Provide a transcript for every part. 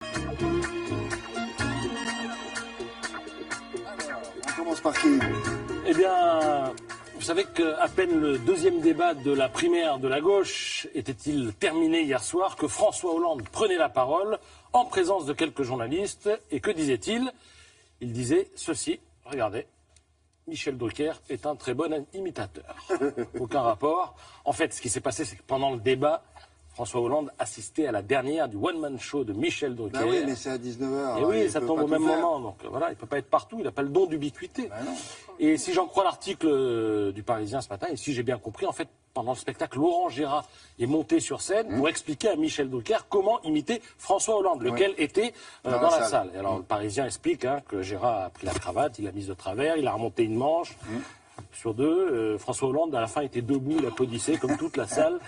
On commence par qui? Eh bien, vous savez qu'à peine le deuxième débat de la primaire de la gauche était-il terminé hier soir que François Hollande prenait la parole en présence de quelques journalistes. Et que disait-il? Il disait ceci, regardez, Michel Drucker est un très bon imitateur. Aucun rapport. En fait, ce qui s'est passé, c'est que pendant le débat, François Hollande assistait à la dernière du one-man show de Michel Drucker. Ben oui, mais c'est à 19h. Et oui, ça tombe au même moment. Donc voilà, il ne peut pas être partout, il n'a pas le don d'ubiquité. Ben non. Et si j'en crois l'article du Parisien ce matin, et si j'ai bien compris, en fait, pendant le spectacle, Laurent Gérard est monté sur scène pour expliquer à Michel Drucker comment imiter François Hollande, lequel était dans la salle. Et alors le Parisien explique que Gérard a pris la cravate, il l'a mise de travers, il a remonté une manche sur deux. François Hollande, à la fin, était debout, il applaudissait comme toute la salle.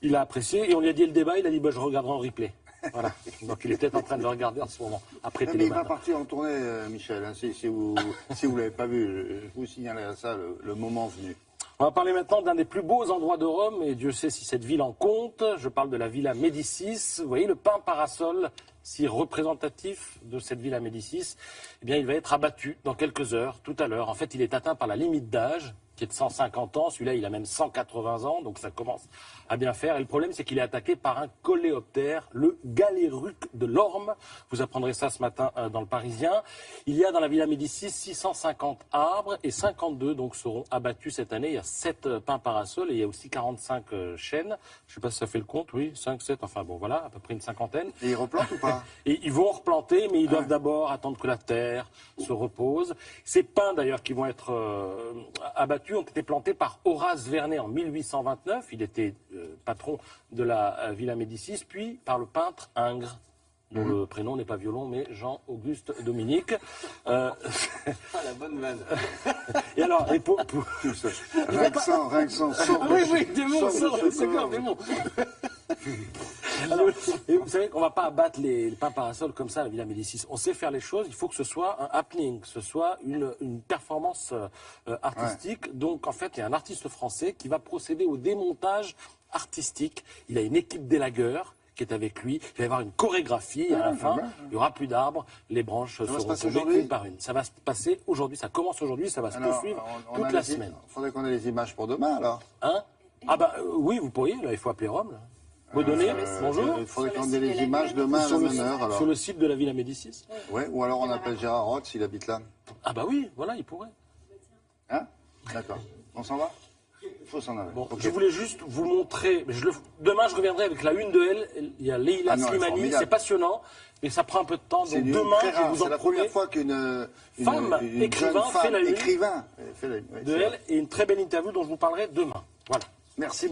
Il a apprécié et on lui a dit le débat, il a dit je regarderai en replay. Voilà. Donc il était en train de le regarder en ce moment, après Mais il va Télématin. partir en tournée, Michel, hein, si vous ne l'avez pas vu, je vous signalerai ça le moment venu. On va parler maintenant d'un des plus beaux endroits de Rome, et Dieu sait si cette ville en compte. Je parle de la Villa Médicis. Vous voyez le pin parasol, si représentatif de cette Villa Médicis, eh bien il va être abattu dans quelques heures, tout à l'heure. En fait, il est atteint par la limite d'âge, qui est de 150 ans. Celui-là, il a même 180 ans, donc ça commence à bien faire. Et le problème, c'est qu'il est attaqué par un coléoptère, le galéruc de l'Orme. Vous apprendrez ça ce matin dans le Parisien. Il y a dans la Villa Médicis 650 arbres et 52 donc seront abattus cette année. Il y a 7 pins parasols et il y a aussi 45 chênes. Je ne sais pas si ça fait le compte, oui, 5, 7, enfin bon voilà, à peu près une cinquantaine. Et ils replantent ou pas? Et ils vont replanter, mais ils doivent d'abord attendre que la terre se repose. Ces pins d'ailleurs qui vont être abattus ont été plantés par Horace Vernet en 1829. Il était patron de la Villa Médicis, puis par le peintre Ingres, dont le prénom n'est pas Violon, mais Jean-Auguste Dominique. La bonne vanne. Et alors, Rien que ça, Oui, des mots, c'est clair, des mots. Alors, et vous savez qu'on ne va pas abattre les pins parasols comme ça à la Villa Médicis. On sait faire les choses, il faut que ce soit un happening, que ce soit une performance artistique. Ouais. Donc en fait, il y a un artiste français qui va procéder au démontage artistique. Il a une équipe d'élagueurs qui est avec lui. Il va y avoir une chorégraphie à la fin. Il n'y aura plus d'arbres, les branches seront tombées une par une. Ça va se passer aujourd'hui, ça commence aujourd'hui, ça va se poursuivre toute la semaine. Il faudrait qu'on ait les images pour demain alors. Hein? Ah bah oui, vous pourriez, là, il faut appeler Rome. Là. Vous donnez, bonjour. Il faudrait qu'on ait les images demain à la même heure. Alors. Sur le site de la Villa Médicis. Oui, ou alors on appelle Gérard Roth s'il habite là. Ah bah oui, voilà, il pourrait. Hein? D'accord. On s'en va? Il faut s'en aller. Bon, okay. Je voulais juste vous montrer. Demain, je reviendrai avec la une de Elle. Il y a Leila Slimani. C'est passionnant, mais ça prend un peu de temps. Donc demain, je vous en promets. C'est la première fois qu'une femme écrivain fait la une de Elle et une très belle interview dont je vous parlerai demain. Voilà. Merci.